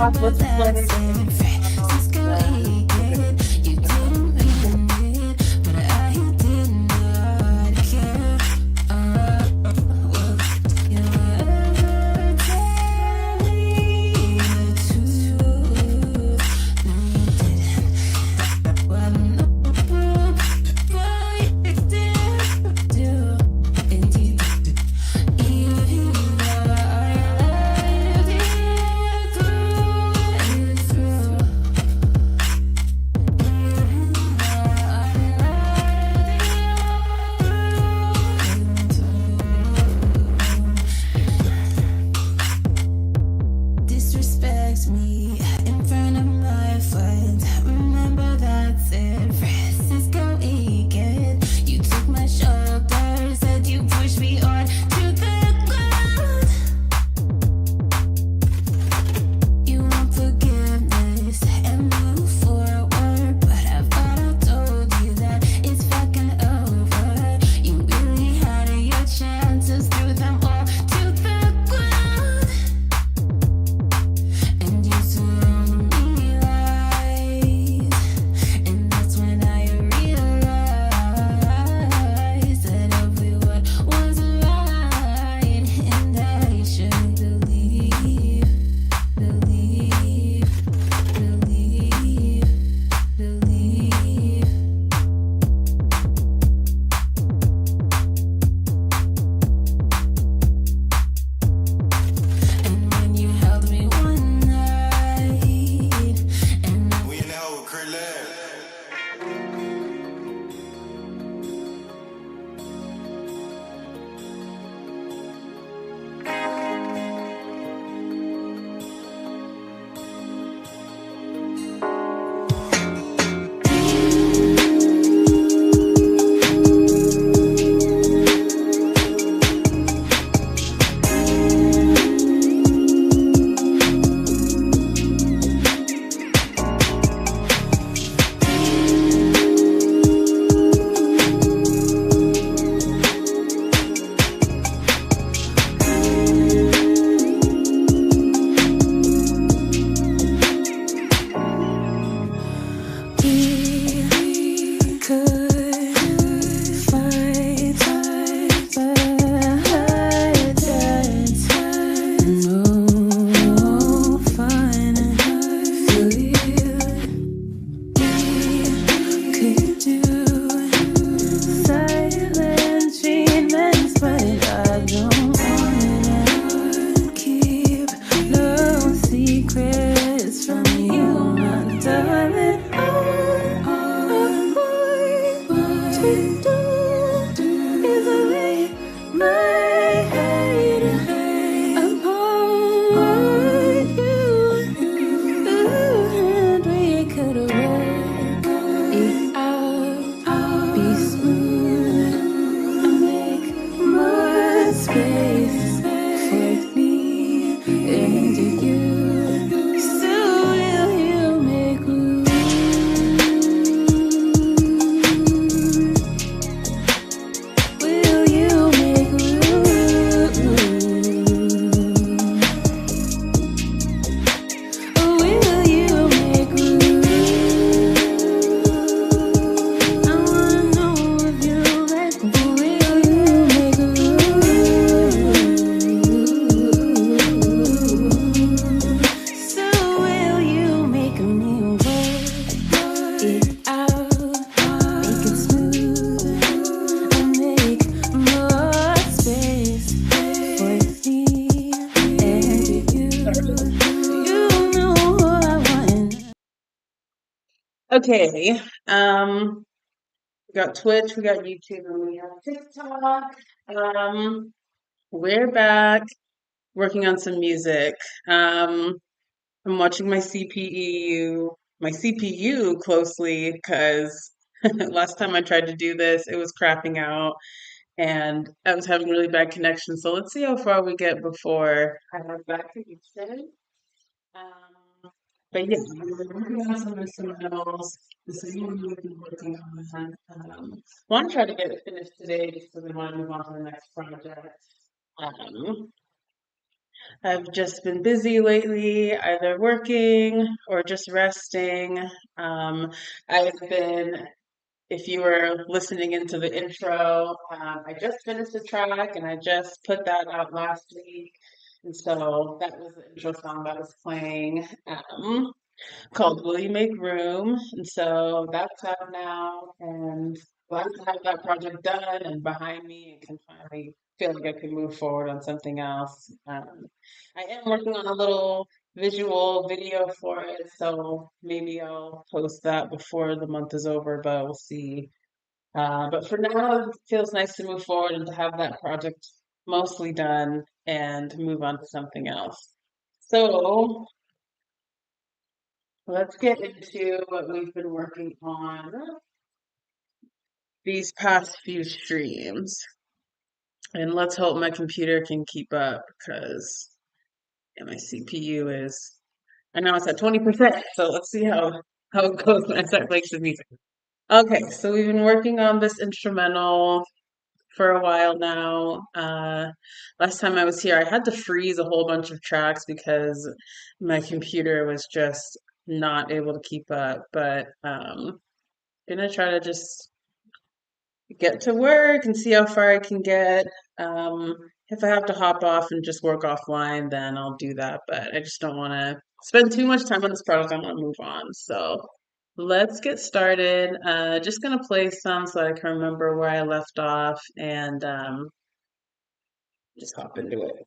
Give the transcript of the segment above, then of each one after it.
Talk remember with the that play. San Francisco weekend. You didn't mean it, but I did not care. Was you ever tell me the truth? No, you didn't. Well, no, boy, you did do, and you did. Even though I loved you through and through. Disrespects me in front of my friends. Remember that San Francisco weekend. You took my shoulder, said you pushed me on to the ground. You want forgiveness and move forward, but I thought I told you that it's fucking over. You really had your chances, threw them all to the ground, and you surrounded me lies. And that's when I realized that everyone was right, and I should believe. Believe, believe, believe. And when you held me one night, and I We in the hole with Crit Lab. we could fight, but that's no fun for you. We could do silent treatments, but I don't wanna keep no secrets from you, my darling. All I want to do is lay my head upon you, and we could work it out, be smooth, and make more space for me and you. So will you make room? Will you make room? Will you make room? I wanna know if you let me. Will you make room? So will you make me work it out, make it smooth, and make more space for me and you. You know I want. Okay. We got Twitch, we got YouTube, and we have TikTok. We're back working on some music. I'm watching my CPU closely because last time I tried to do this, it was crapping out and I was having really bad connection. So let's see how far we get before I have back to Houston. But yeah, we're working on some instrumentals. This is what we've been working on. Want to try to get it finished today just because we want to move on to the next project. Um, I've just been busy lately, either working or just resting. I've been, if you were listening into the intro, I just finished the track and I just put that out last week. And so that was the intro song that was playing. Called Will You Make Room? And so that's out now, and glad to have that project done and behind me and can finally feel like I can move forward on something else. I am working on a little visual video for it, so maybe I'll post that before the month is over, but we'll see. But for now, it feels nice to move forward and to have that project mostly done and move on to something else. So let's get into what we've been working on these past few streams. And let's hope my computer can keep up because my CPU is, I know it's at 20%, so let's see how it goes when I start playing some music. Okay, so we've been working on this instrumental for a while now. Last time I was here, I had to freeze a whole bunch of tracks because my computer was just not able to keep up. But gonna try to just get to work and see how far I can get. Um, if I have to hop off and just work offline, then I'll do that. But I just don't want to spend too much time on this project. I want to move on. So let's get started. Just gonna play some so I can remember where I left off and just hop into it.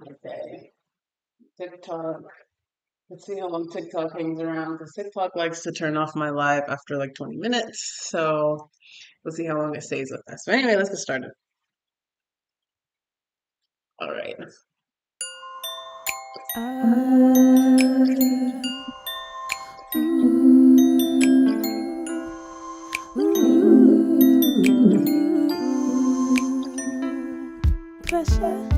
Okay. TikTok. Let's see how long TikTok hangs around because TikTok likes to turn off my live after like 20 minutes. So we'll see how long it stays with us. But anyway, let's get started. All right. Pressure.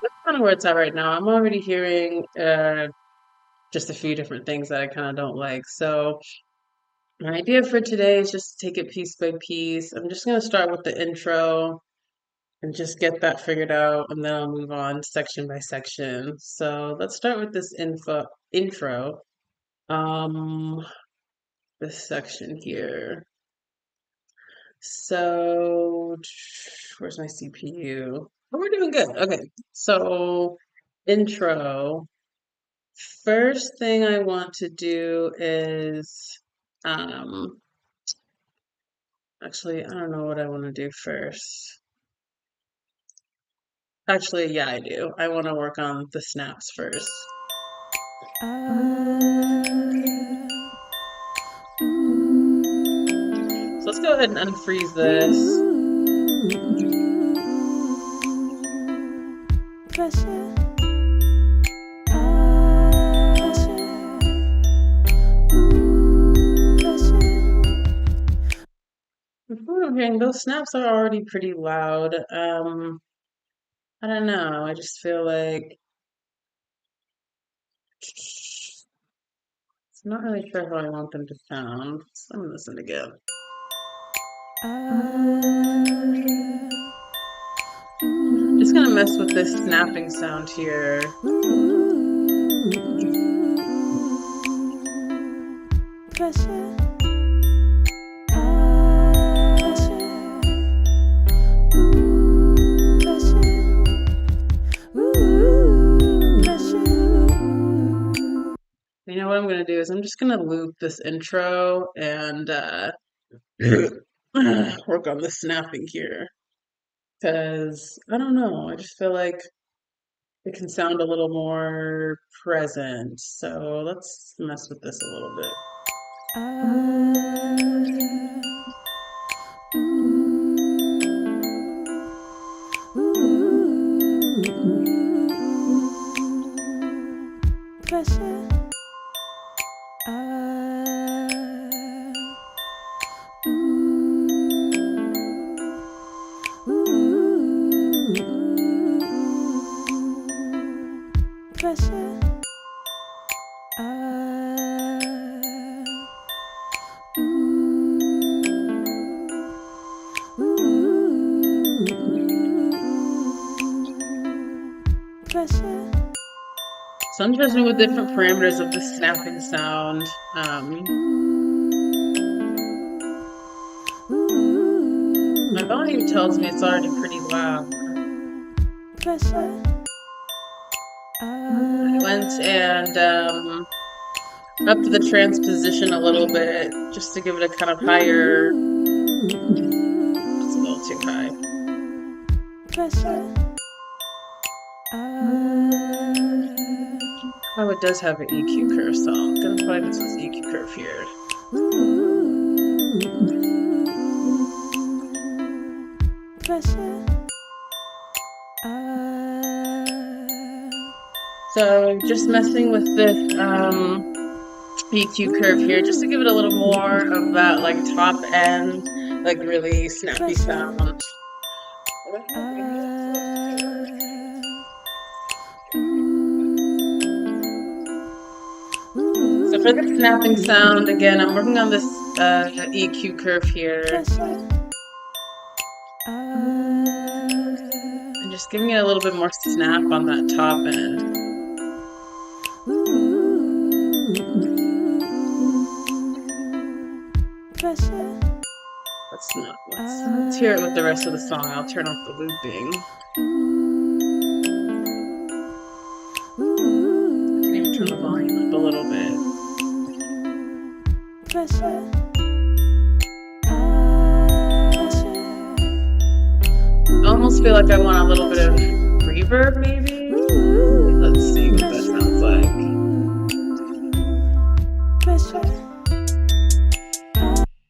That's kind of where it's at right now. I'm already hearing just a few different things that I kind of don't like. So my idea for today is just to take it piece by piece. I'm just going to start with the intro and just get that figured out, and then I'll move on section by section. So let's start with this intro. Um, this section here. So where's my CPU? Oh, we're doing good. Okay, so intro. First thing I want to do is, um, actually, I don't know what I want to do first. Actually, yeah, I do. I want to work on the snaps first. So let's go ahead and unfreeze this. Pressure. Okay, those snaps are already pretty loud. I don't know. I just feel like I'm not really sure how I want them to sound. So let me listen again. Just gonna mess with this snapping sound here. Pressure. You know what I'm gonna do is I'm just gonna loop this intro and work on the snapping here. Because I don't know, I just feel like it can sound a little more present. So let's mess with this a little bit. Some trust me with different parameters of the snapping sound. My volume tells me it's already pretty loud. Pressure. I went and upped the transposition a little bit just to give it a kind of higher. It's a little too high. Pressure. Oh, it does have an EQ curve, so I'm gonna play this with EQ curve here. Pressure. So just messing with this EQ curve here, just to give it a little more of that like top end, like really snappy sound. So for the snapping sound, again, I'm working on this EQ curve here. And just giving it a little bit more snap on that top end. Let's hear it with the rest of the song. I'll turn off the looping. I can even turn the volume up a little bit. I almost feel like I want a little bit of reverb, maybe? Let's see what that sounds like.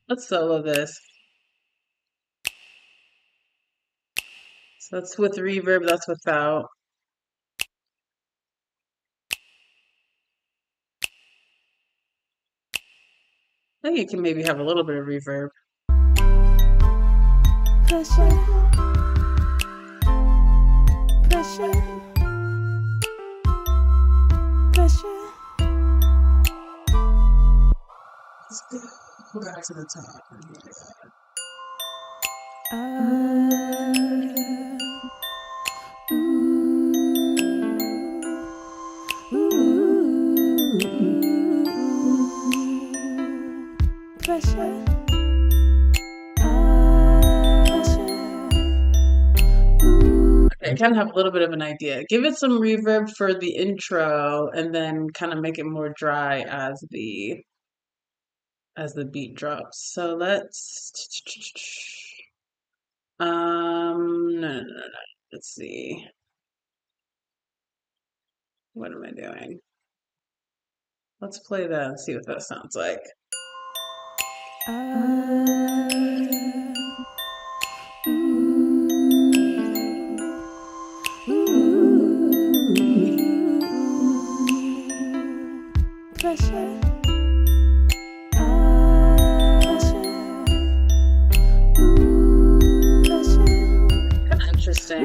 Let's solo this. So that's with reverb, that's without. I think you can maybe have a little bit of reverb. Pressure. Pressure. Pressure. Let's go back to the top. Pressure. Okay, kind of have a little bit of an idea. Give it some reverb for the intro, and then kind of make it more dry as the beat drops. So let's no. Let's see. What am I doing? Let's play that and see what that sounds like. Pressure. Kind of interesting.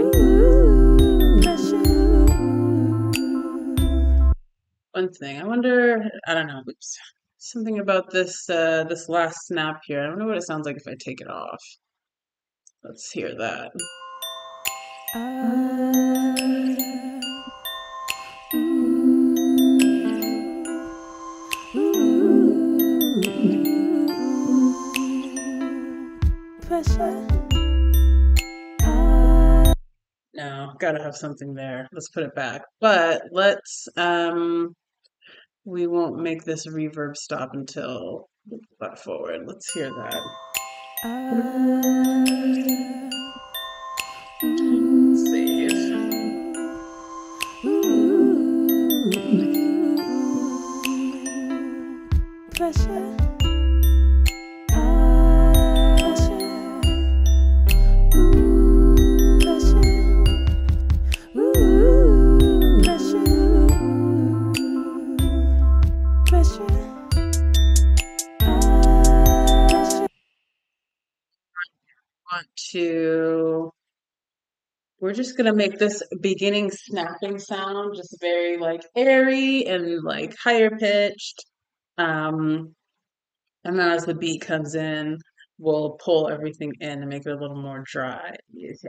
One thing, I wonder, I don't know, oops, something about this this last snap here. I don't know what it sounds like if I take it off. Let's hear that. No, gotta have something there. Let's put it back. But let's we won't make this reverb stop until butt forward. Let's hear that. Save. Pressure. We're just gonna make this beginning snapping sound just very like airy and like higher pitched. Um, and then as the beat comes in, we'll pull everything in and make it a little more dry,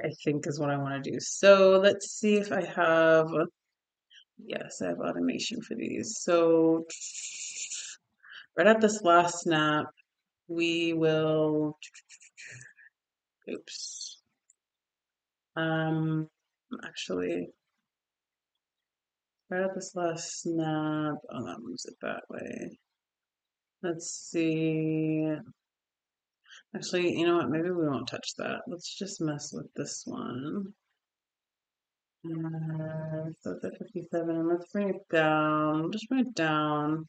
I think is what I want to do. So let's see if I have Yes, I have automation for these. So right at this last snap, we will, oops. Um, actually, right at this last snap, oh, that moves it that way. Let's see. Actually, you know what? Maybe we won't touch that. Let's just mess with this one. So it's at 57, and let's bring it down. Just bring it down.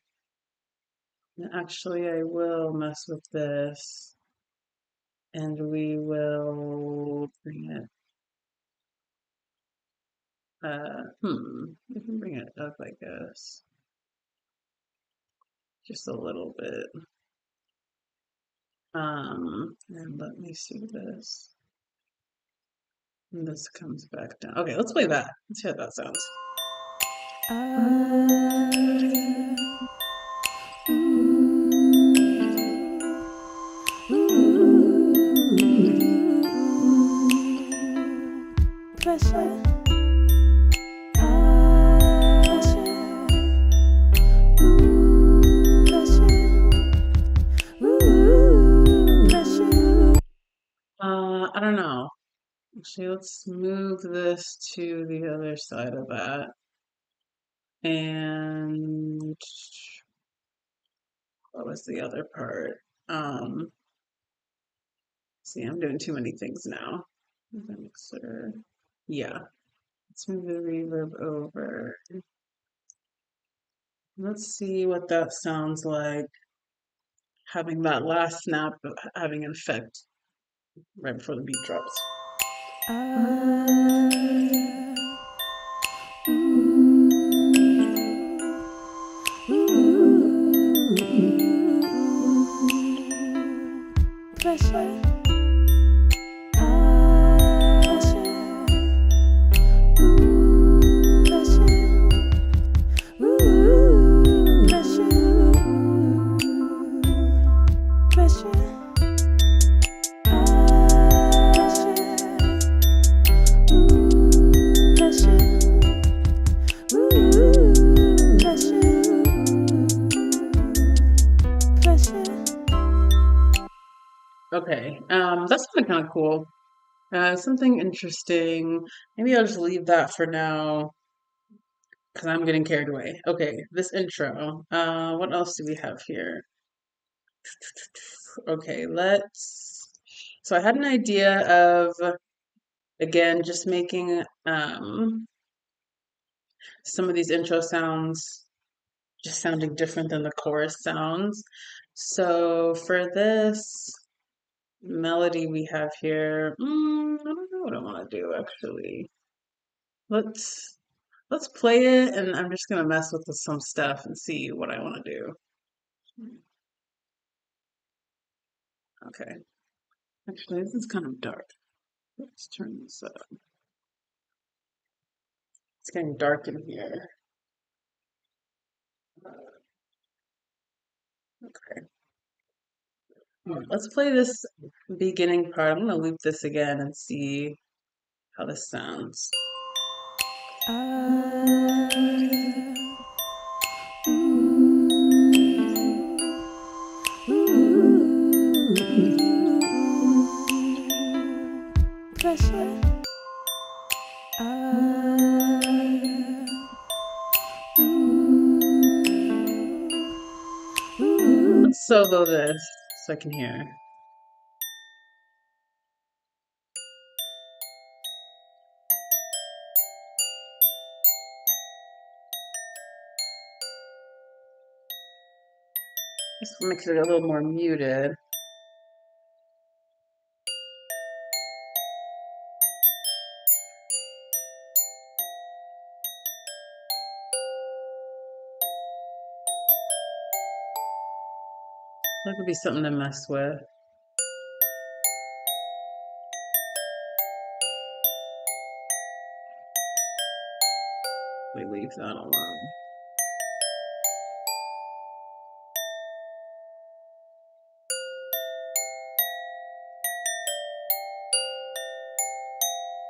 And actually, I will mess with this, and we will bring it. We can bring it up, I guess, just a little bit. And let me see this. And this comes back down. Okay, let's play that. Let's see how that sounds. Pressure. I don't know. Actually, let's move this to the other side of that. And what was the other part? See, I'm doing too many things now. Mixer. Yeah. Let's move the reverb over. Let's see what that sounds like. Having that last snap having an effect right before the beat drops. Pressure. Okay, that's kind of cool. Something interesting. Maybe I'll just leave that for now because I'm getting carried away. Okay, this intro. What else do we have here? Okay, let's. So I had an idea of, again, just making some of these intro sounds just sounding different than the chorus sounds. So for this melody we have here, I don't know what I want to do actually. Let's let's play it, and I'm just gonna mess with some stuff and see what I want to do. Okay. Actually, this is kind of dark. Let's turn this up. It's getting dark in here. Okay. Let's play this beginning part. I'm gonna loop this again and see how this sounds. Pressure. Let's solo this so I can hear. Just makes it a little more muted. That could be something to mess with. We leave that alone.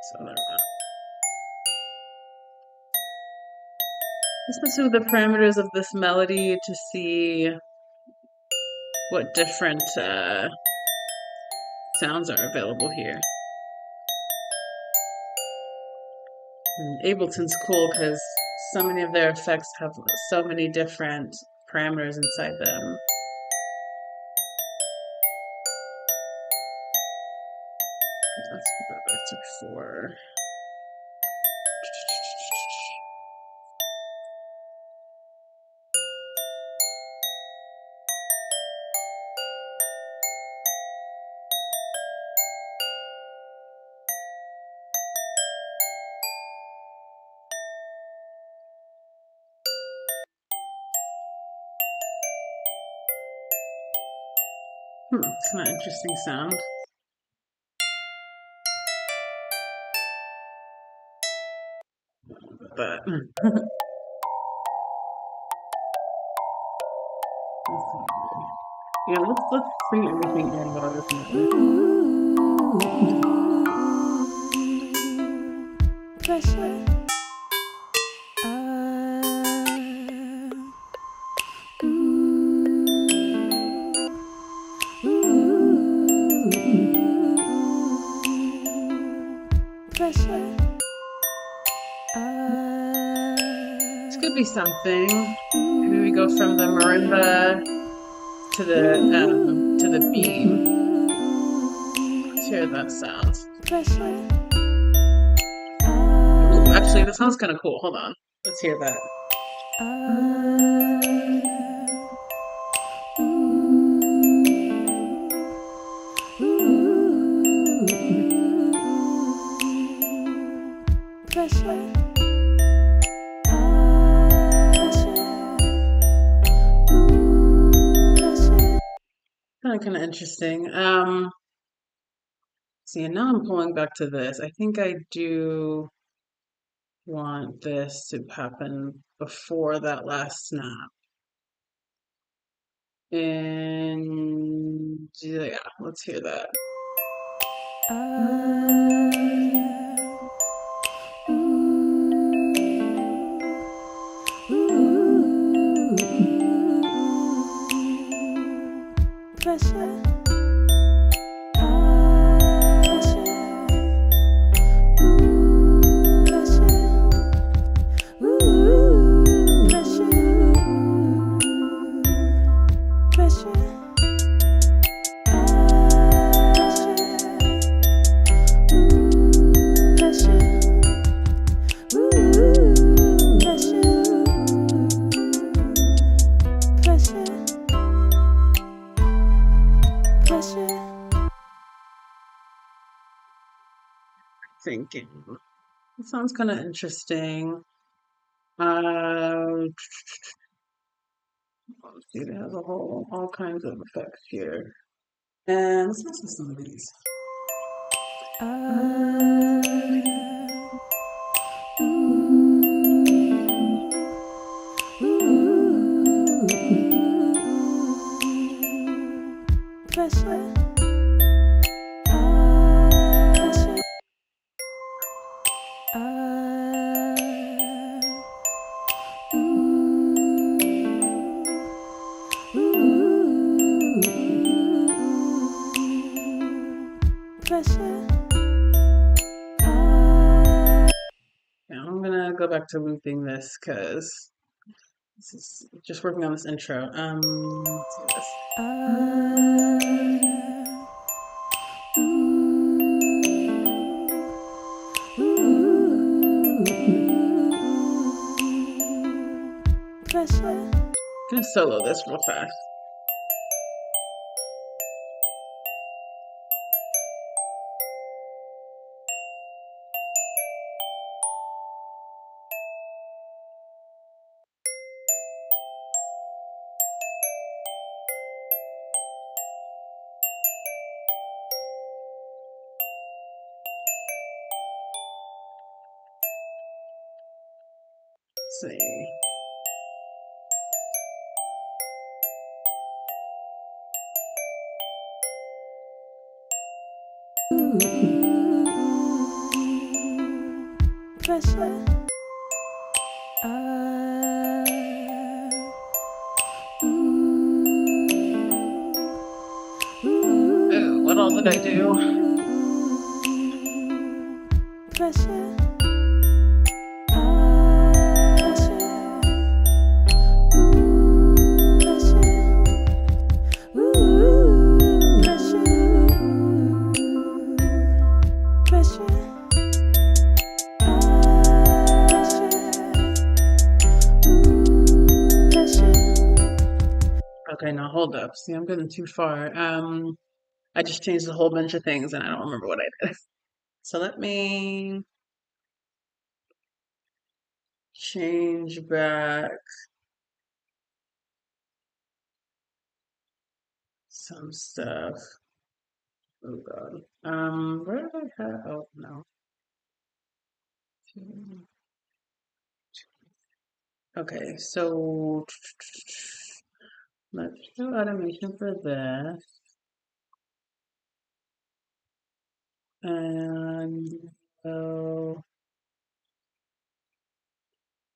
So there we go. Let's mess with the parameters of this melody to see what different sounds are available here. And Ableton's cool because so many of their effects have so many different parameters inside them. Let's put that back to 4. It's kind of interesting sound. But yeah, let's bring everything in while this is Pressure. Pressure. This could be something. Maybe we go from the marimba to the beam. Let's hear that sound. Ooh, actually, that sounds kind of cool. Hold on. Let's hear that. Pressure. Kind of interesting. See, and now I'm pulling back to this. I think I do want this to happen before that last snap. And yeah, let's hear that. Pressure. Thinking. It sounds kind of interesting. Let's see, it has all kinds of effects here. And let's listen to some of these. Pressure. Now I'm gonna go back to looping this because this is just working on this intro. Let's do this. Pressure. I'm gonna solo this real fast. Let's see. Pressure. What all did I do? Pressure. Okay, now hold up. See, I'm getting too far. I just changed a whole bunch of things and I don't remember what I did. So let me change back some stuff. Oh God. Where did I have? Oh no. Okay, so let's do automation for this. And so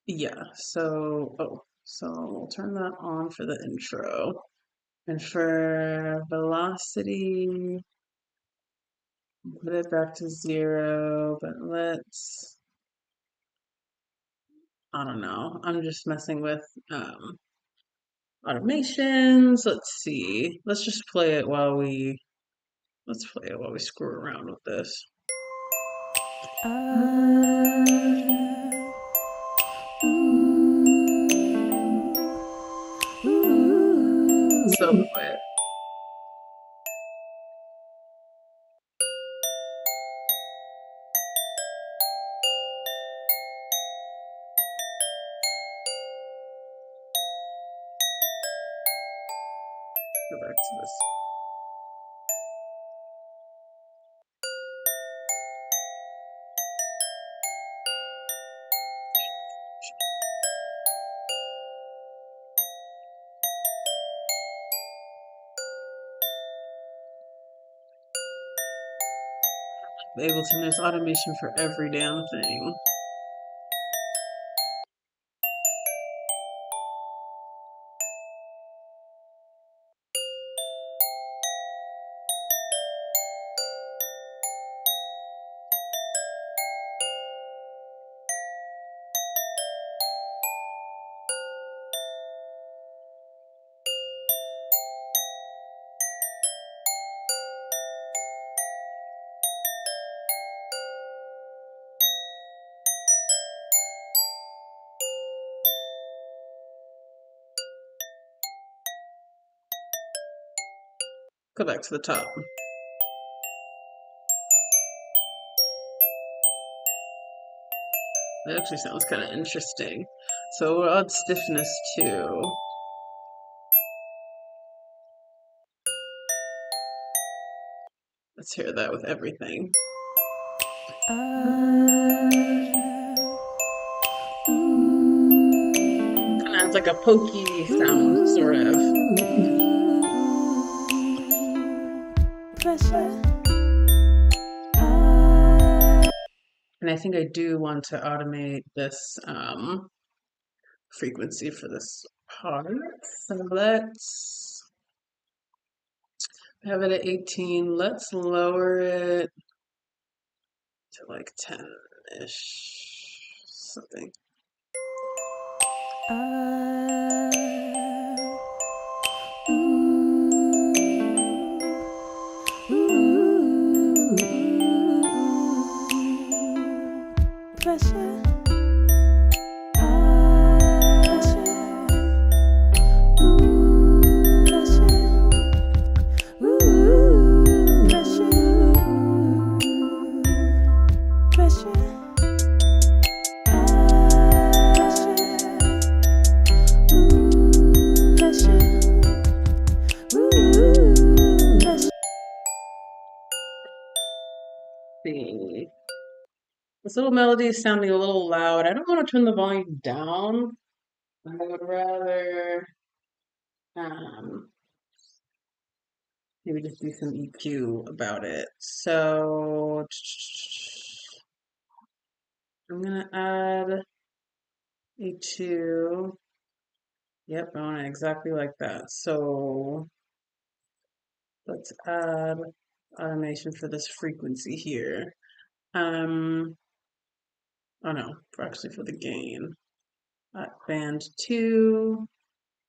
yeah, so we'll turn that on for the intro. And for velocity, put it back to 0, but I don't know. I'm just messing with automations. Let's see. Let's play it while we screw around with this. So quiet. Go back to this. Ableton, there's automation for every damn thing. Go back to the top. That actually sounds kind of interesting. So we'll add stiffness too. Let's hear that with everything. Kind of has like a pokey sound, sort of. And I think I do want to automate this frequency for this part. So let's have it at 18. Let's lower it to like 10-ish, something. See. This little melody is sounding a little loud. I don't want to turn the volume down. I would rather um, maybe just do some EQ about it. So I'm gonna add a 2. Yep, I want it exactly like that. So let's add automation for this frequency here. Oh no, actually for the gain. Band 2,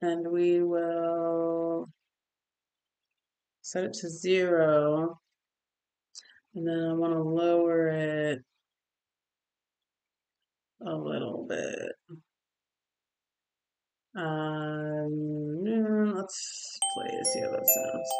and we will set it to 0, and then I want to lower it a little bit. Let's play to see how that sounds.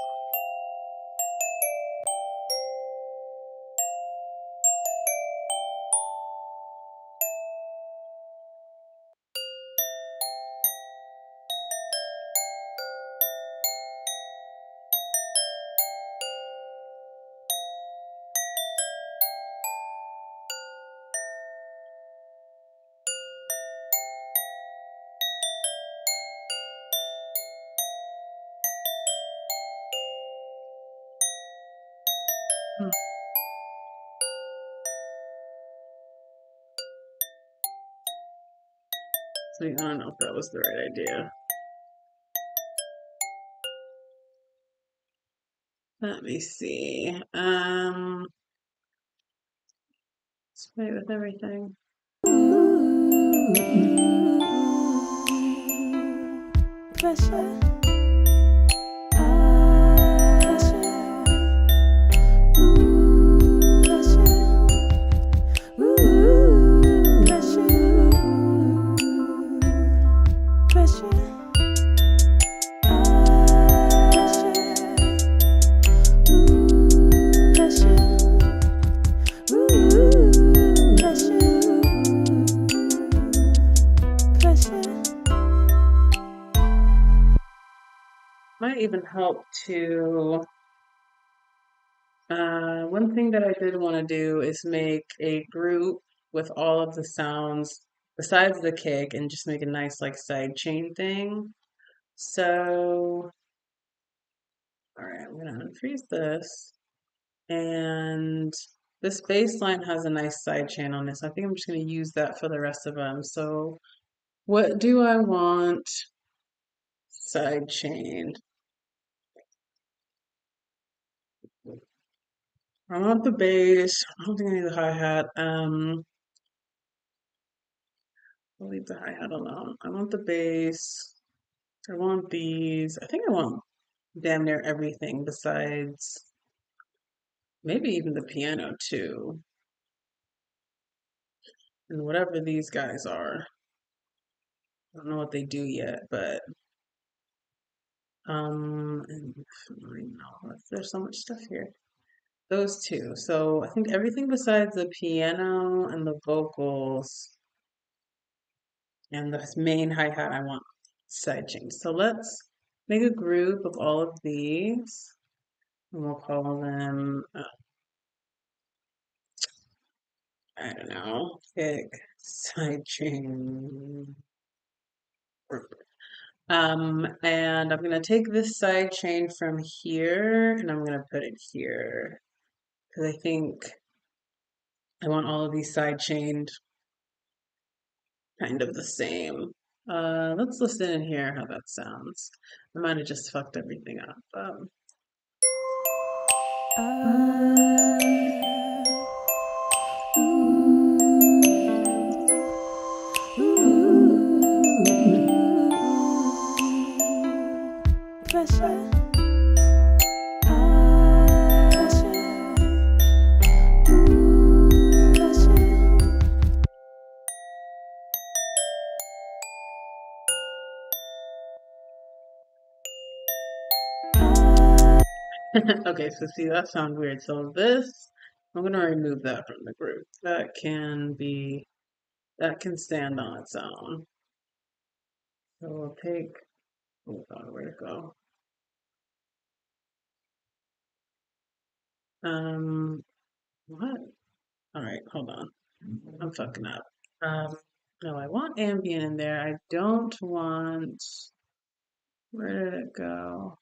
So I don't know if that was the right idea. Let me see. Let's play with everything. Pressure. Might even help to, one thing that I did want to do is make a group with all of the sounds besides the kick and just make a nice like side chain thing. So, all right, I'm gonna unfreeze this. And this bass line has a nice side chain on it, so I think I'm just gonna use that for the rest of them. So what do I want side chained? I want the bass. I don't think I need the hi-hat. I'll leave the hi-hat alone. I want the bass. I want these. I think I want damn near everything besides maybe even the piano too. And whatever these guys are. I don't know what they do yet, but and I know there's so much stuff here. Those two. So I think everything besides the piano and the vocals and the main hi-hat I want side chains. So let's make a group of all of these and we'll call them, I don't know, pick side chain group. And I'm gonna take this side chain from here and I'm gonna put it here because I think I want all of these side chained kind of the same. Let's listen and hear how that sounds. I might have just fucked everything up. Pressure. Okay, so see, that sounds weird. So this, I'm gonna remove that from the group. That can be, that can stand on its own. So we'll take, oh God, where'd it go? What? All right, hold on. I'm fucking up. No, I want ambient in there. I don't want, where did it go?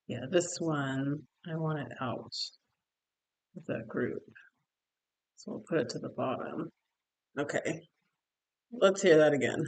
Yeah, this one, I want it out of that group. So we'll put it to the bottom. Okay, let's hear that again.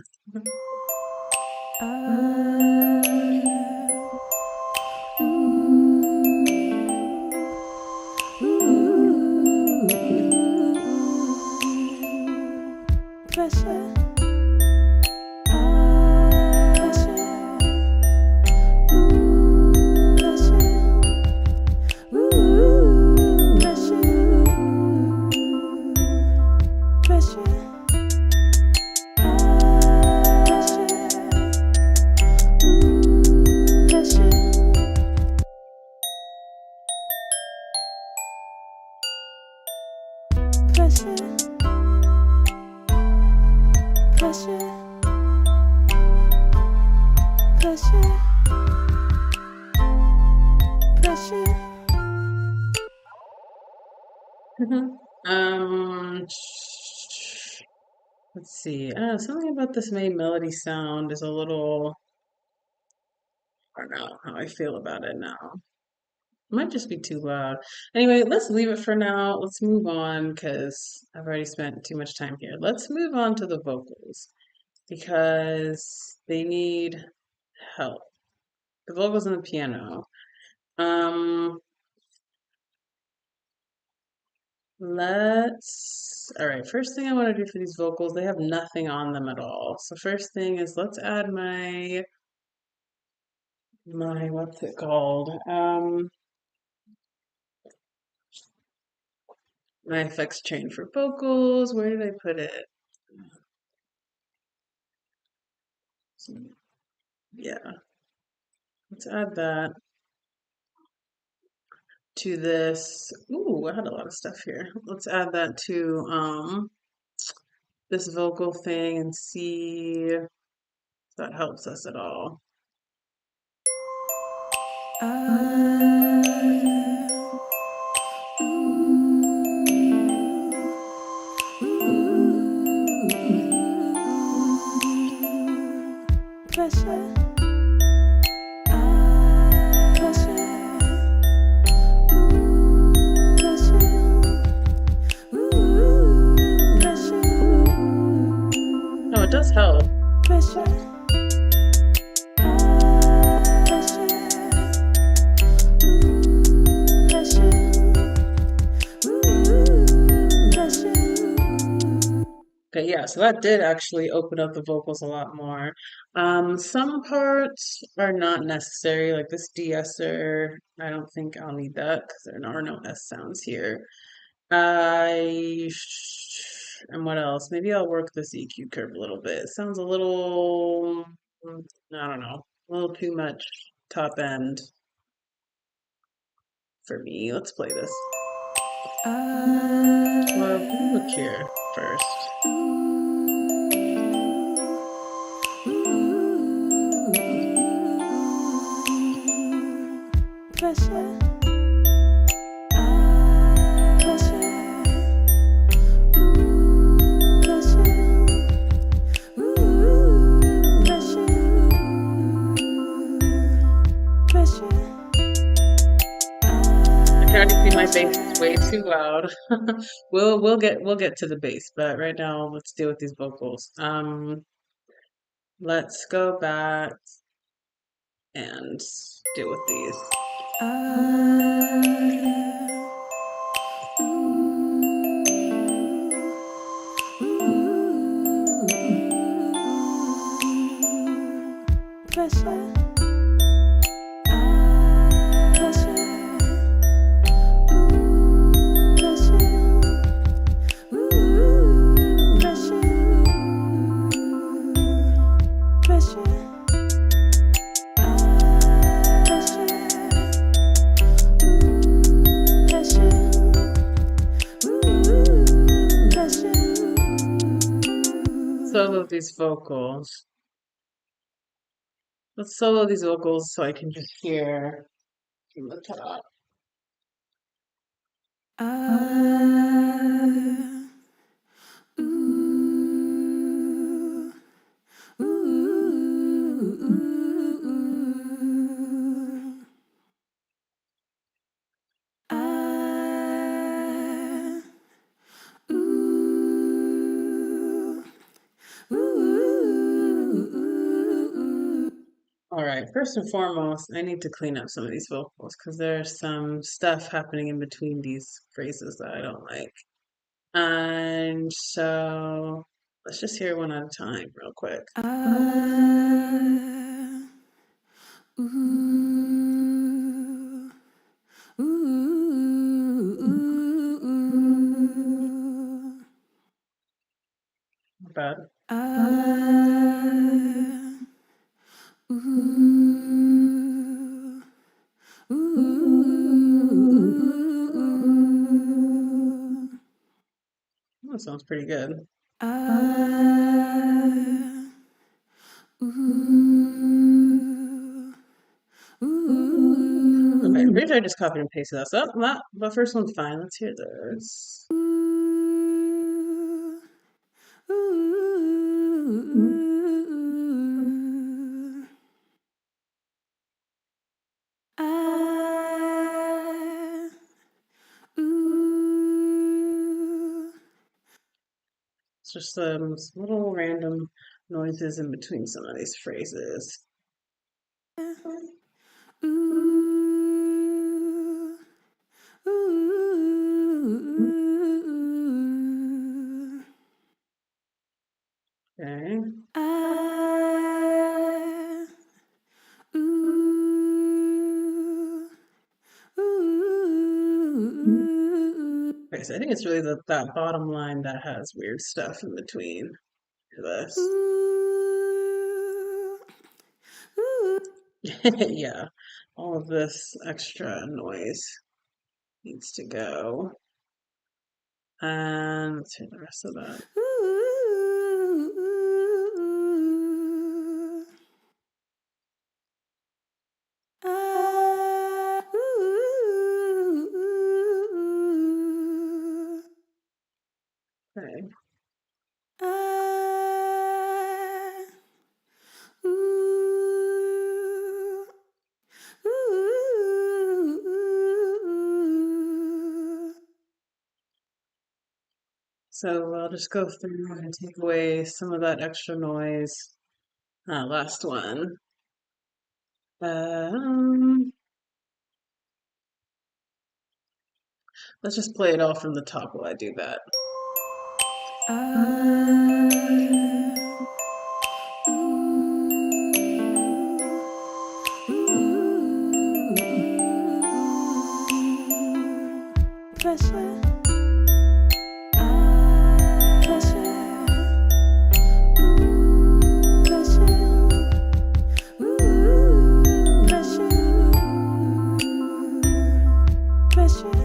pressure, pressure. Um, let's see. I don't know, something about this main melody sound is a little, I don't know how I feel about it now. Might just be too loud. Anyway, let's leave it for now. Let's move on because I've already spent too much time here. Let's move on to the vocals because they need help. The vocals and the piano. Um, all right, first thing I want to do for these vocals, they have nothing on them at all. So first thing is let's add my what's it called? My effects chain for vocals. Where did I put it? Yeah, let's add that to this. Ooh, I had a lot of stuff here. Let's add that to this vocal thing and see if that helps us at all. Pressure, pressure, No, it does help. pressure, Okay, yeah, so that did actually open up the vocals a lot more. Some parts are not necessary, like this de-esser. I don't think I'll need that because there are no S sounds here. And what else? Maybe I'll work this EQ curve a little bit. It sounds a little, I don't know, a little too much top end for me. Let's play this. Well, let me look here first. pressure, I can already see my bass is way too loud. We'll get to the bass, but right now let's deal with these vocals. Let's go back and deal with these. pressure, Solo these vocals. Let's solo these vocals so I can just hear from the top. All right, first and foremost, I need to clean up some of these vocals because there's some stuff happening in between these phrases that I don't like. And so let's just hear one at a time, real quick. Not bad. That sounds pretty good. I'm pretty sure I just copied and pasted that. So the first one's fine. Let's hear this. Ooh, ooh, ah, ooh. It's just some little random noises in between some of these phrases. Ooh, ooh, Okay. ah, ooh, ooh. Okay, so I think it's really that bottom line that has weird stuff in between for this. Ooh, ooh. Yeah, all of this extra noise needs to go. And let's hear the rest of that. Ooh, ah, ooh, Okay. ah, ooh, ooh. So I'll just go through and take away some of that extra noise. Last one. Um, let's just play it all from the top while I do that. Pressure, pressure, pressure,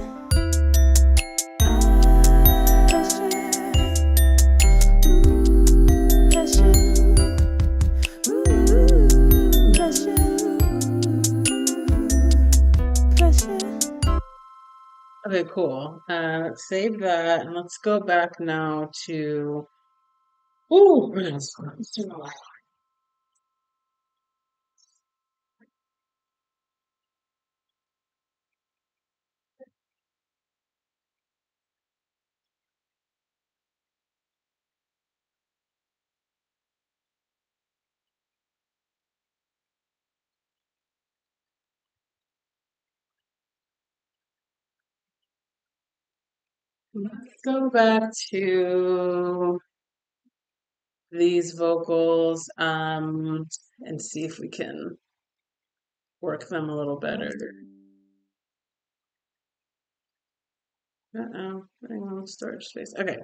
Okay, cool. Let's save that and let's go back now to. Ooh, let's do my life. Let's go back to these vocals and see if we can work them a little better. Uh-oh, putting on storage space. Okay.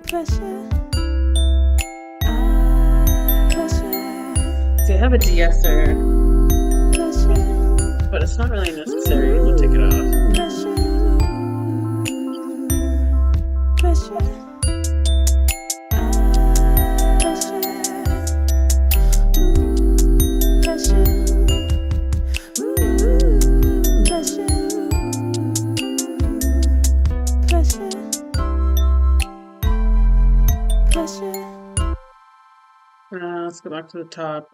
pressure, See, I have a de-esser, pressure. but it's not really necessary. We'll take it off. Let's go back to the top.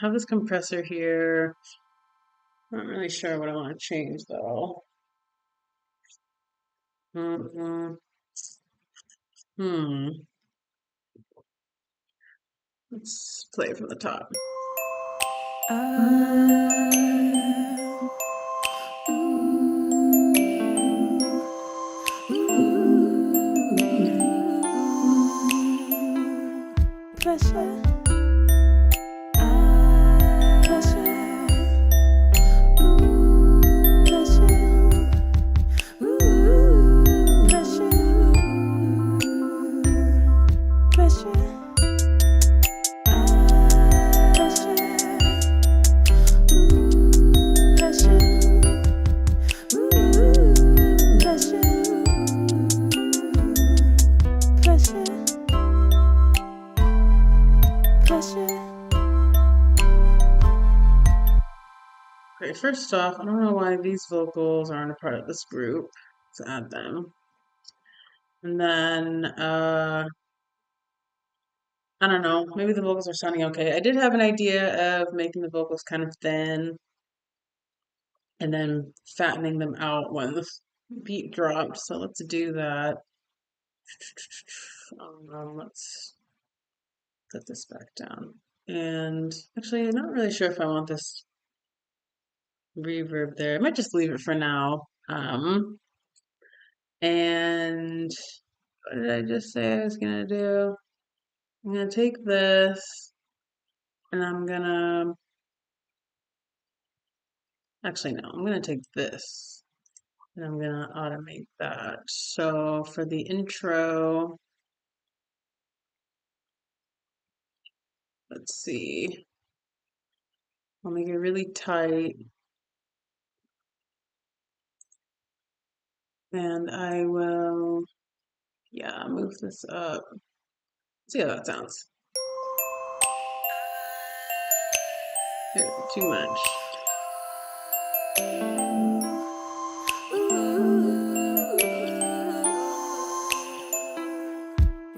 Have this compressor here. Not really sure what I want to change though. Hmm. Hmm. Let's play it from the top. Pressure. Pressure. first off, I don't know why these vocals aren't a part of this group. Let's add them. And then, I don't know, maybe the vocals are sounding okay. I did have an idea of making the vocals kind of thin and then fattening them out when the beat dropped. So let's do that. Let's put this back down. And actually, I'm not really sure if I want this reverb there. I might just leave it for now. And what did I just say I was gonna do? I'm gonna take this and I'm gonna, actually no, I'm gonna take this and I'm gonna automate that. So for the intro, let's see, I'll make it really tight and I will, yeah, move this up. See how that sounds. Too much.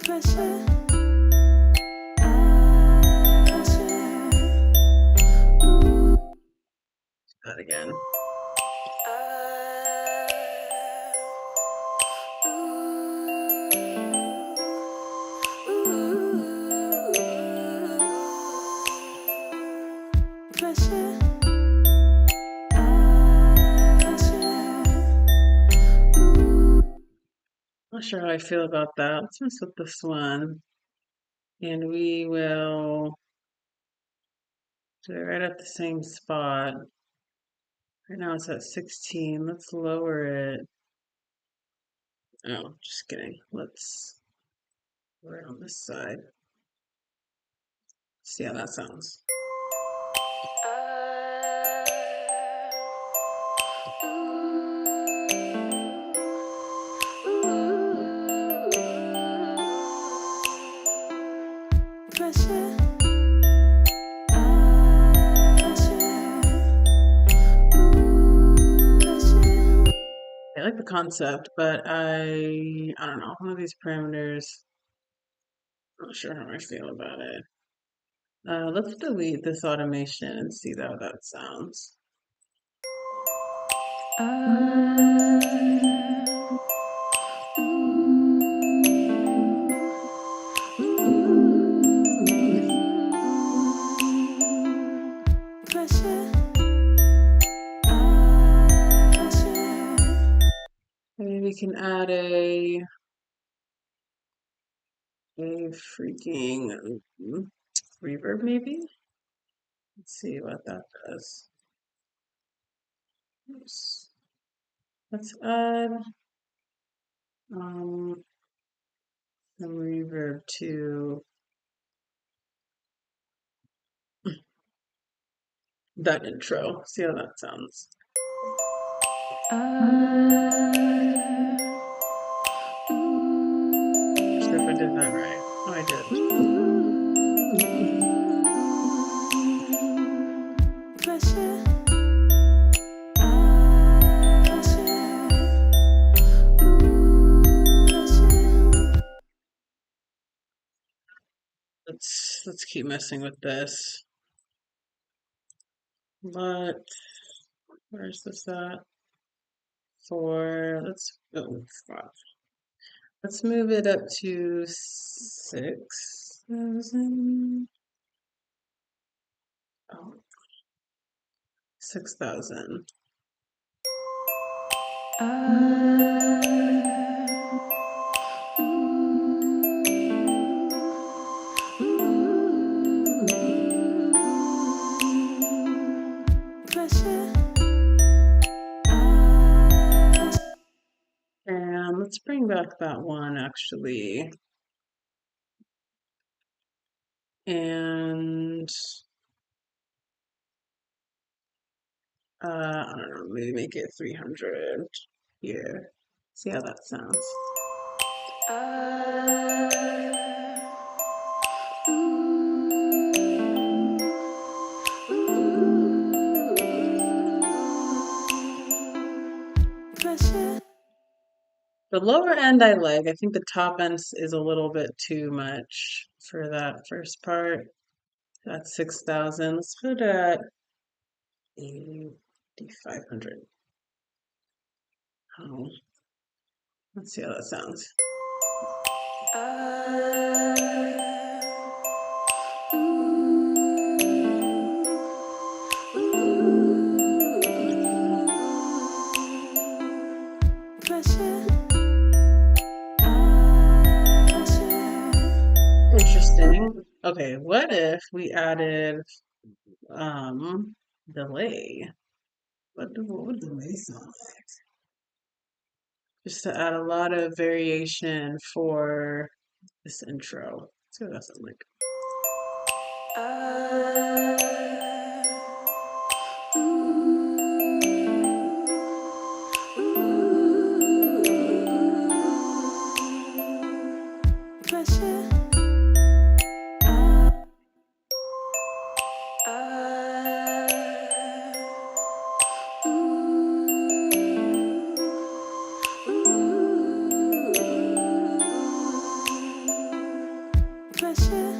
Pressure. That again. Pressure. Not sure how I feel about that. Let's mess with this one. And we will do it right at the same spot. Right now it's at 16. Let's lower it. Oh, just kidding. Let's lower it on this side. See how that sounds. Pressure. I like the concept, but I don't know. One of these parameters, I'm not sure how I feel about it. Let's delete this automation and see how that sounds. Pressure. Maybe we can add a freaking reverb maybe? Let's see what that does. Oops. Let's add some reverb to that intro. See how that sounds. Not sure if I did that right. Oh, I did. Pressure. Let's keep messing with this. But where's this at? Let's move it up to 6,000. Oh, 6,000. And let's bring back that one actually. And I don't know, maybe make it 300 here. See how that sounds. pressure. The lower end I like. I think the top end is a little bit too much for that first part. That's 6,000. Let's put it at 8,500. Oh, let's see how that sounds. Pressure. Interesting. Okay, what if we added delay? What would delay sound like? Just to add a lot of variation for this intro. Let's see what that sounds like. Pressure. Pressure.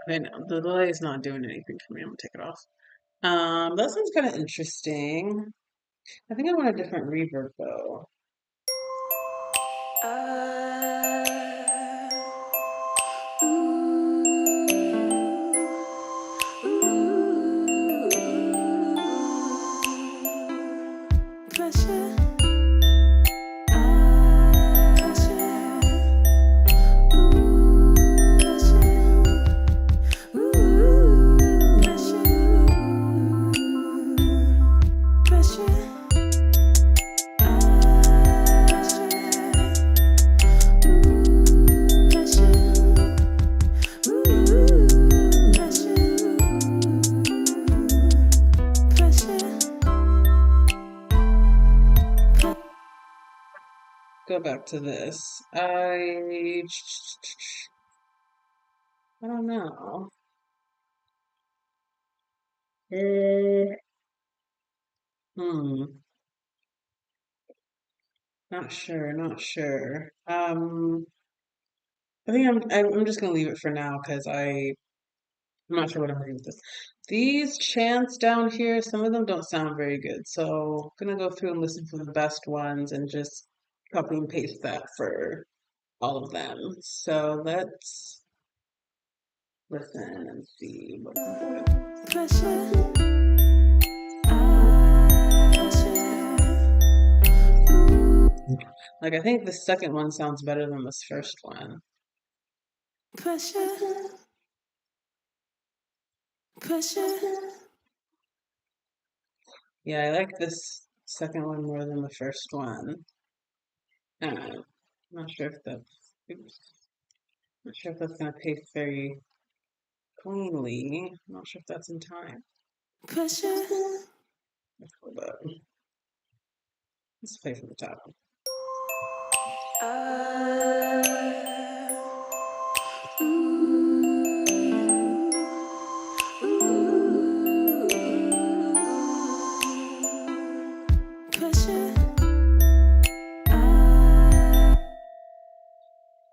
Okay, no, the delay is not doing anything for me. I'm gonna take it off. That sounds kind of interesting. I think I want a different reverb though. Pressure. Go back to this. I don't know. Eh, hmm. Not sure. Not sure. I think I'm just gonna leave it for now because I'm not sure what I'm gonna do with this. These chants down here, some of them don't sound very good. So I'm gonna go through and listen for the best ones and just copy and paste that for all of them. So let's listen and see what's good. Pressure. Like I think the second one sounds better than this first one. Pressure. Pressure. Yeah, I like this second one more than the first one. I'm not sure if that's oops, not sure if that's gonna paste very cleanly. I'm not sure if that's in time. Pressure. Hold up. Let's play from the top. Pressure.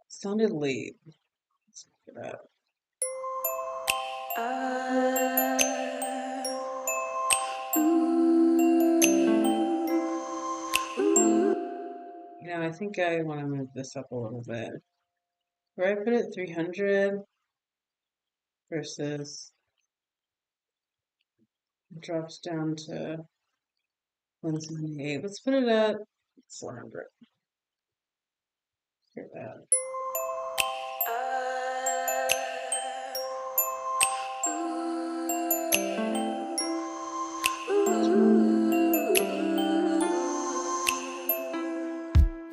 Sounded late. Let's look it up. You know, I think I want to move this up a little bit. Where I put it 300 versus it drops down to 178. Let's put it at 400. Hear that.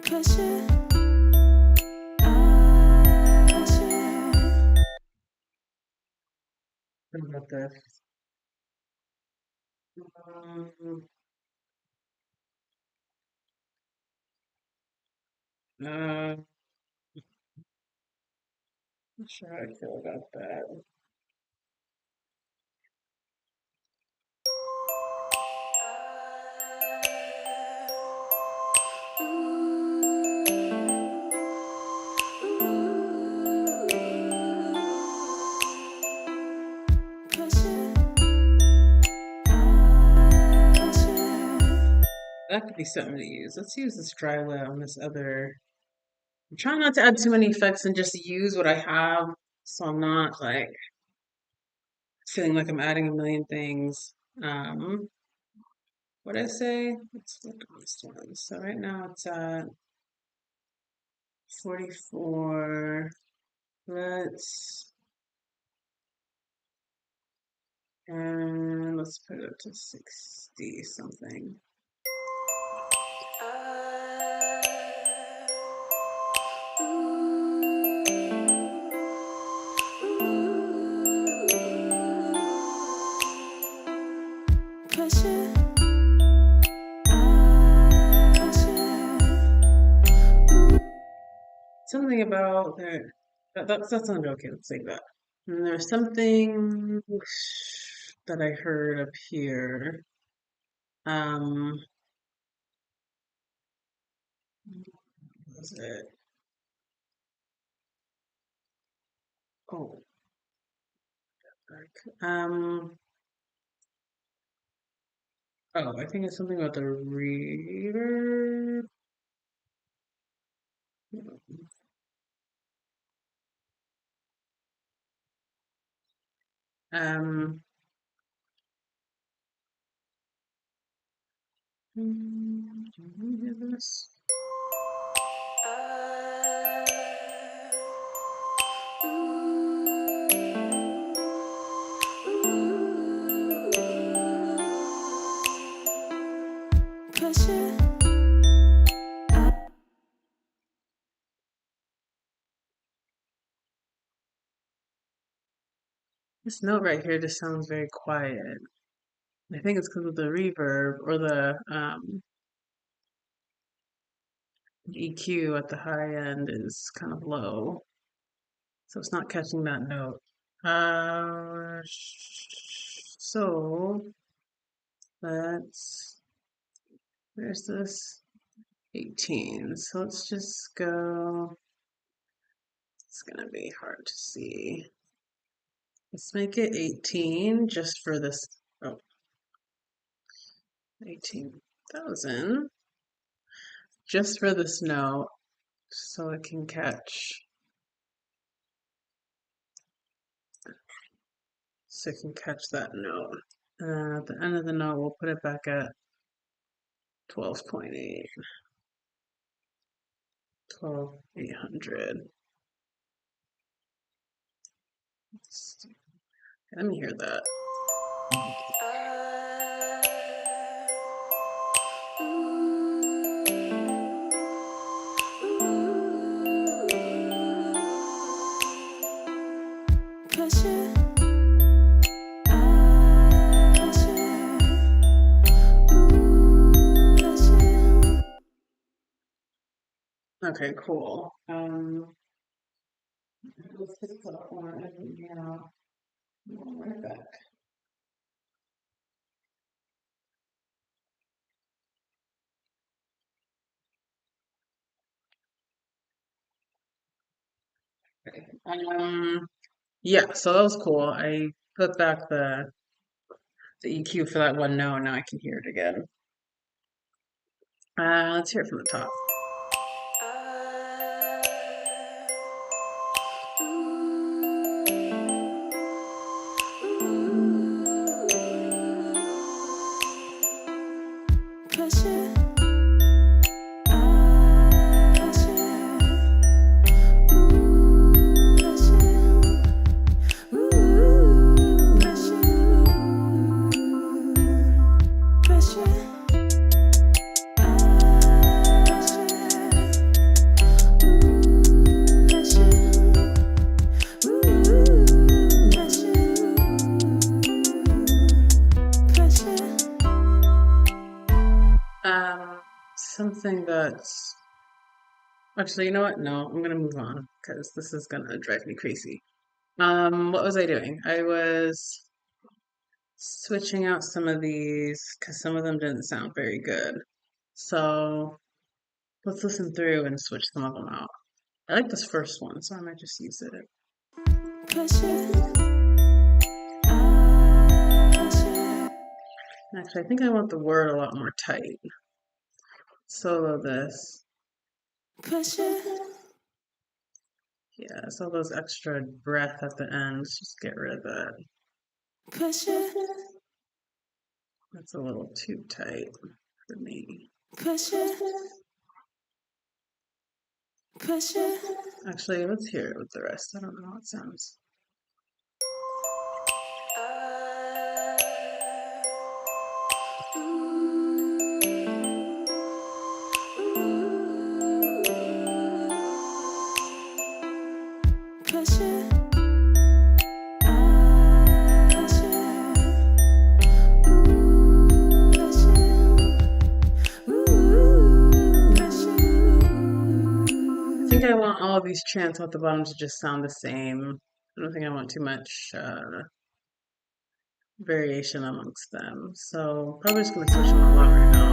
Pressure. What about this? Um, not sure how I feel about that. That could be something to use. Let's use this dry wet on this other. I'm trying not to add too many effects and just use what I have so I'm not like feeling like I'm adding a million things. What did I say? Let's look at this one. So right now it's at 44. Let's put it up to 60 something. Pressure. Something about there. That's not okay. Let's say that. And there's something that I heard up here. What was it? Oh, um, oh, I think it's something about the reverb. Um, can you hear this? Pressure. This note right here just sounds very quiet. I think it's because of the reverb or the EQ at the high end is kind of low, so it's not catching that note. So let's, where's this? 18. So let's just go, it's gonna be hard to see. Let's make it 18 just for this, oh, 18,000, just for this note, so it can catch, that note. And then at the end of the note, we'll put it back at 12.8, 12,800. Let me hear that. Pressure. Okay, cool. Let's pick up one and yeah, right back. Okay. Yeah, so that was cool. I put back the EQ for that one note, now I can hear it again. Let's hear it from the top. Pressure. Something that's actually, you know what? No, I'm gonna move on because this is gonna drive me crazy. What was I doing? I was switching out some of these because some of them didn't sound very good. So let's listen through and switch some of them out. I like this first one, so I might just use it. Actually, I think I want the word a lot more tight. solo this. Pressure, Yeah, it's all those extra breath at the end. Just get rid of that. pressure, That's a little too tight for me. pressure, pressure. Actually, let's hear it with the rest. I don't know how it sounds. Pressure, I think I want all of these chants at the bottom to just sound the same. I don't think I want too much variation amongst them. So probably just gonna switch them all out right now.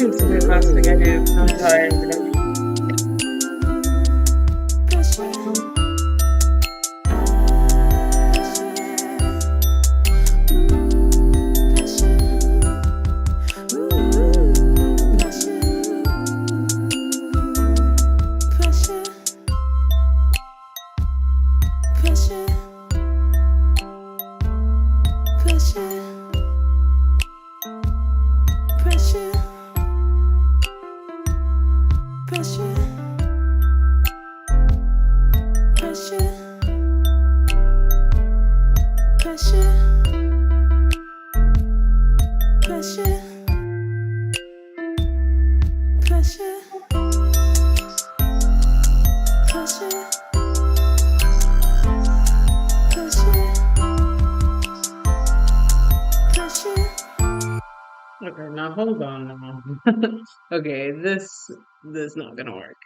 It's a bit last thing I do. I'm tired. Okay, now hold on now. Okay, this is not gonna work.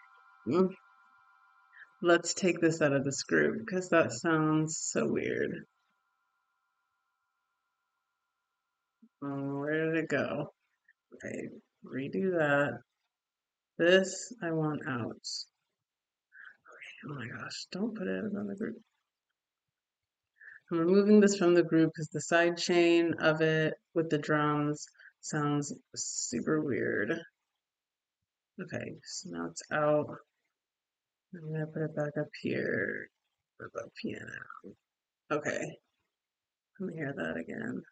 Let's take this out of this group because that sounds so weird. Where did it go? Okay, redo that. This I want out. Oh my gosh, don't put it on the group. I'm removing this from the group because the side chain of it with the drums sounds super weird. Okay, so now it's out. I'm gonna put it back up here for the piano. Okay, let me hear that again.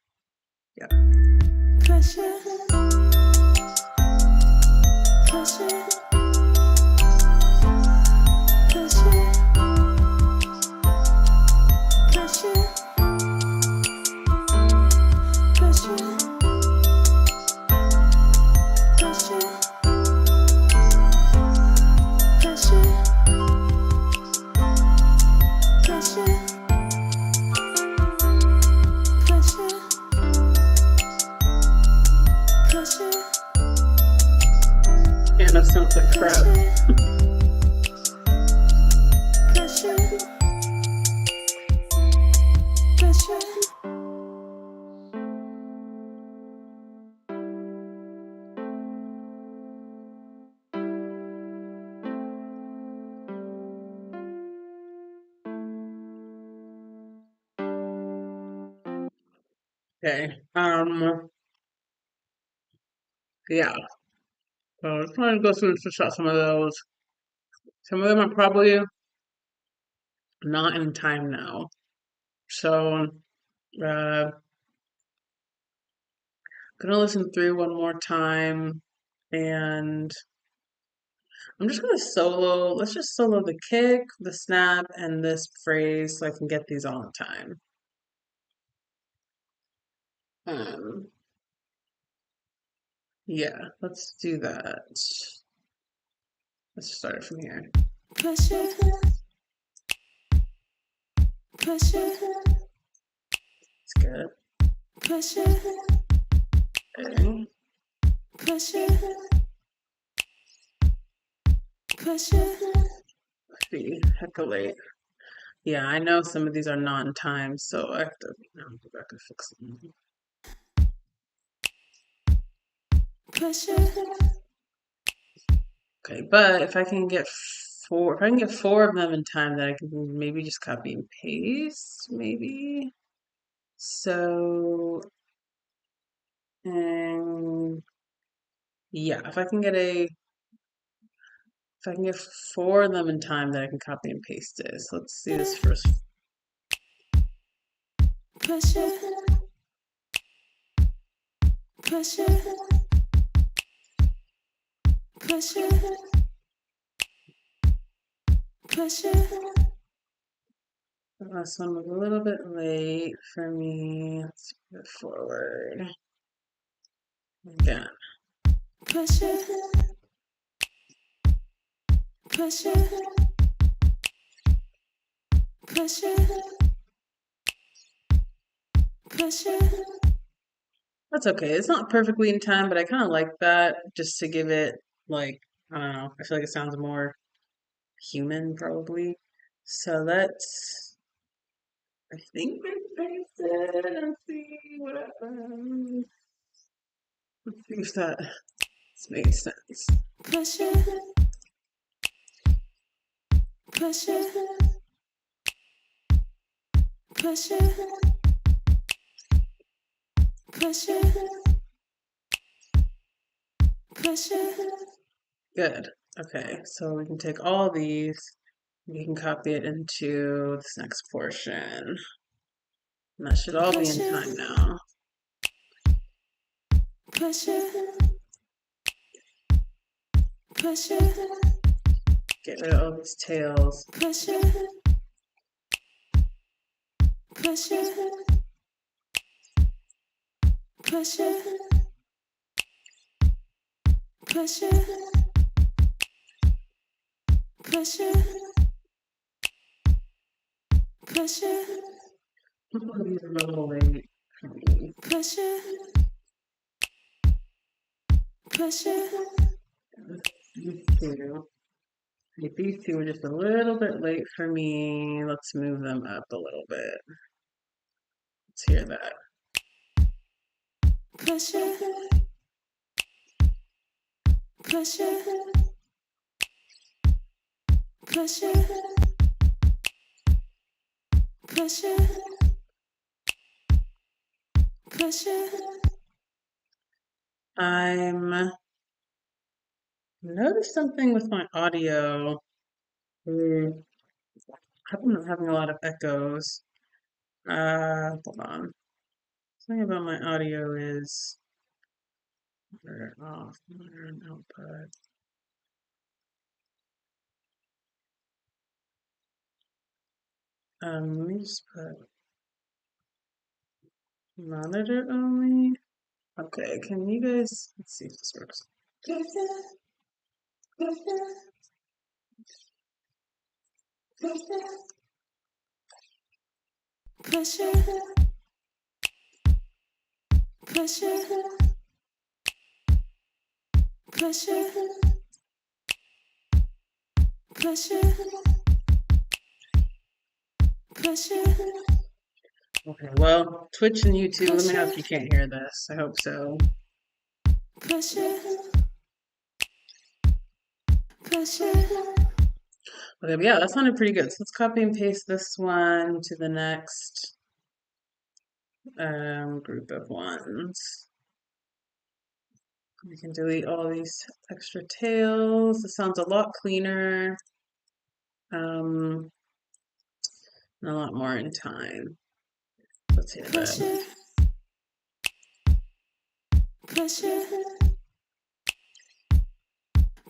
Yeah. Pressure, pressure, pressure, pressure, pressure, pressure, pressure, pressure, pressure, Yeah, that sounds like crap. pressure, pressure. Okay. Yeah. So let's try and go through and switch out some of those. Some of them are probably not in time now. So gonna listen through one more time And I'm just gonna solo, let's just solo the kick, the snap, and this phrase so I can get these all in time. Um, yeah, let's do that. Let's start from here. Pressure, pressure, It's good. pressure, Okay. pressure, pressure. See, heck late. Yeah, I know some of these are non-timed, so I have to go back and fix them. Pressure, Okay, but if I can get if I can get four of them in time, then I can maybe just copy and paste, maybe. So, and yeah, if I can get four of them in time, then I can copy and paste it. So let's see this first. pressure, pressure, pressure, pressure. The last one was a little bit late for me. Let's put it forward again. Pressure, pressure, pressure, pressure. That's okay. It's not perfectly in time, but I kind of like that just to give it like I don't know. I feel like it sounds more human probably. So let's I think we fix it and see what happens. Let's see if that makes sense. Pressure, pressure, pressure, pressure, pressure. Good. Okay, so we can take all these, we can copy it into this next portion. And that should all be in Pressure, time now. pressure, pressure, Get rid of all these tails. pressure, pressure, pressure, pressure, pressure, pressure, These are a little late for me. pressure, pressure, These two. These two were just a little bit late for me. Let's move them up a little bit. Let's hear that. pressure, pressure, pressure, pressure, pressure. I'm noticed something with my audio. Hmm, I'm not having a lot of echoes. Hold on. Something about my audio is turn it off. Turn output. Let me just put monitor only. Okay, can you guys let's see if this works. Pressure, pressure, pressure, pressure, pressure, Okay, well, Twitch and YouTube, let me know if you can't hear this. I hope so. pressure, pressure. Okay, but yeah, that sounded pretty good. So let's copy and paste this one to the next group of ones. We can delete all these extra tails. It sounds a lot cleaner and a lot more in time. Let's hear that. Pressure, pressure,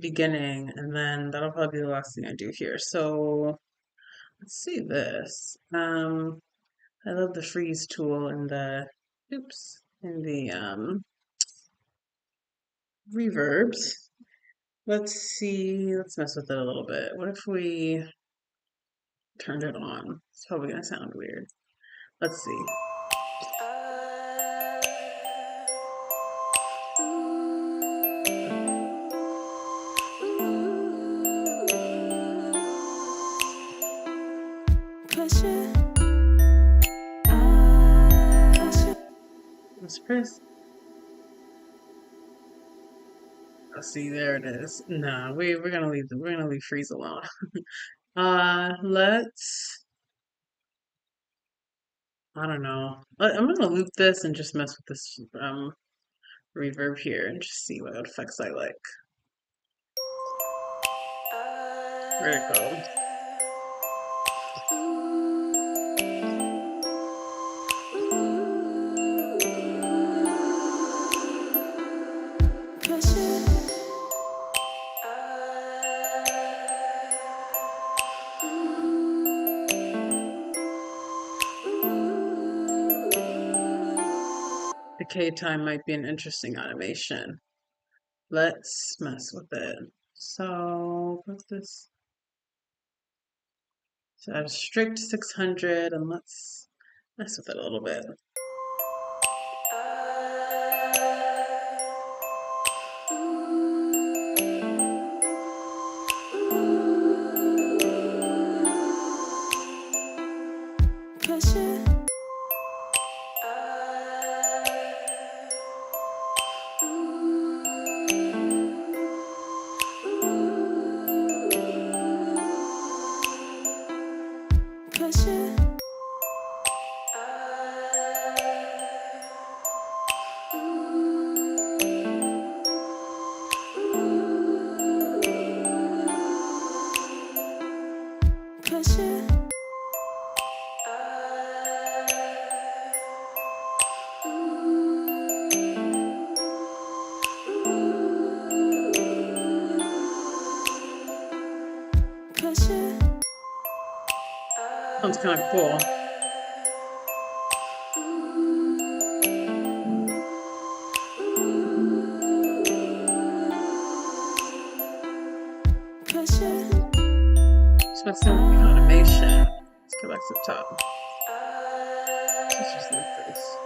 beginning, and then that'll probably be the last thing I do here. So let's see this. I love the freeze tool in the, oops, in the reverbs. Let's see, let's mess with it a little bit. What if we turned it on? It's probably gonna sound weird. Let's see. Let's press. Oh, see, there it is. No, we're gonna leave freeze alone. Let's, I don't know. I'm gonna loop this and just mess with this reverb here and just see what effects I like. Where'd it go? Decay time might be an interesting automation. Let's mess with it. So what's this? So I have strict 600 and let's mess with it a little bit. Sounds kind of cool. Just messing with the automation. Let's go back to the top. Let's just leave this.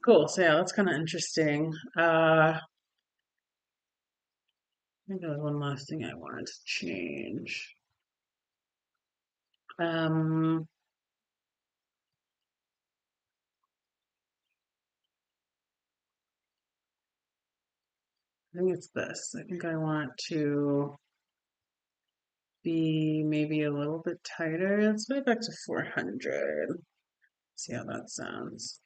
Cool. So yeah, that's kind of interesting. I think there was one last thing I wanted to change. Um, I think it's this. I think I want to be maybe a little bit tighter. Let's put it back to 400. See how that sounds.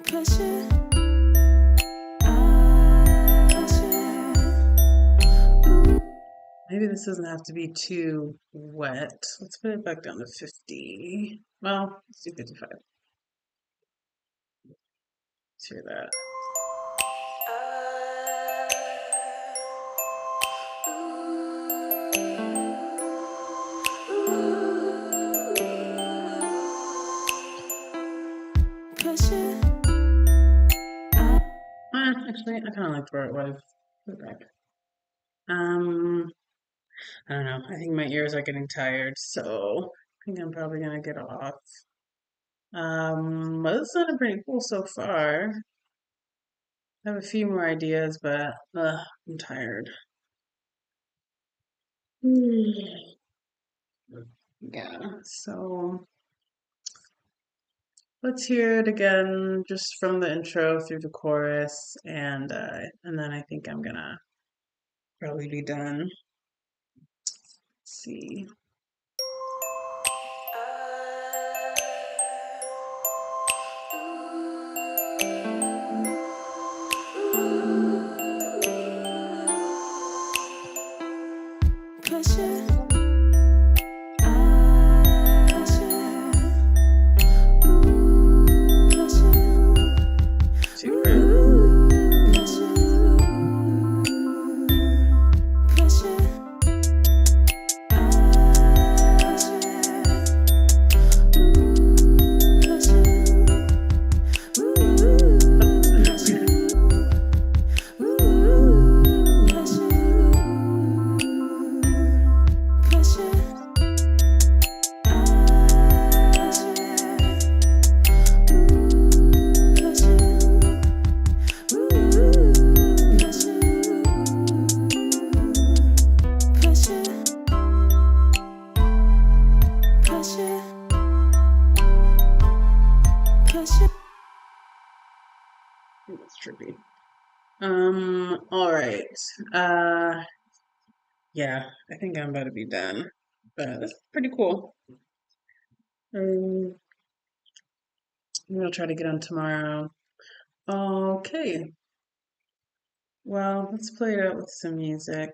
Pressure. Maybe this doesn't have to be too wet. Let's put it back down to 50. Well, let's do 55. Let's hear that. Pressure. Actually, I kind of liked where it was. Put it back. Um, I don't know. I think my ears are getting tired, so I think I'm probably gonna get off. But it's sounded pretty cool so far. I have a few more ideas, but I'm tired. Yeah, so let's hear it again, just from the intro through the chorus, and then I think I'm gonna probably be done. Let's see. Pressure. Super. That's trippy. All right. Uh, yeah, I think I'm about to be done. But that's pretty cool. Um, maybe I'll try to get on tomorrow. Okay. Well, let's play it out with some music.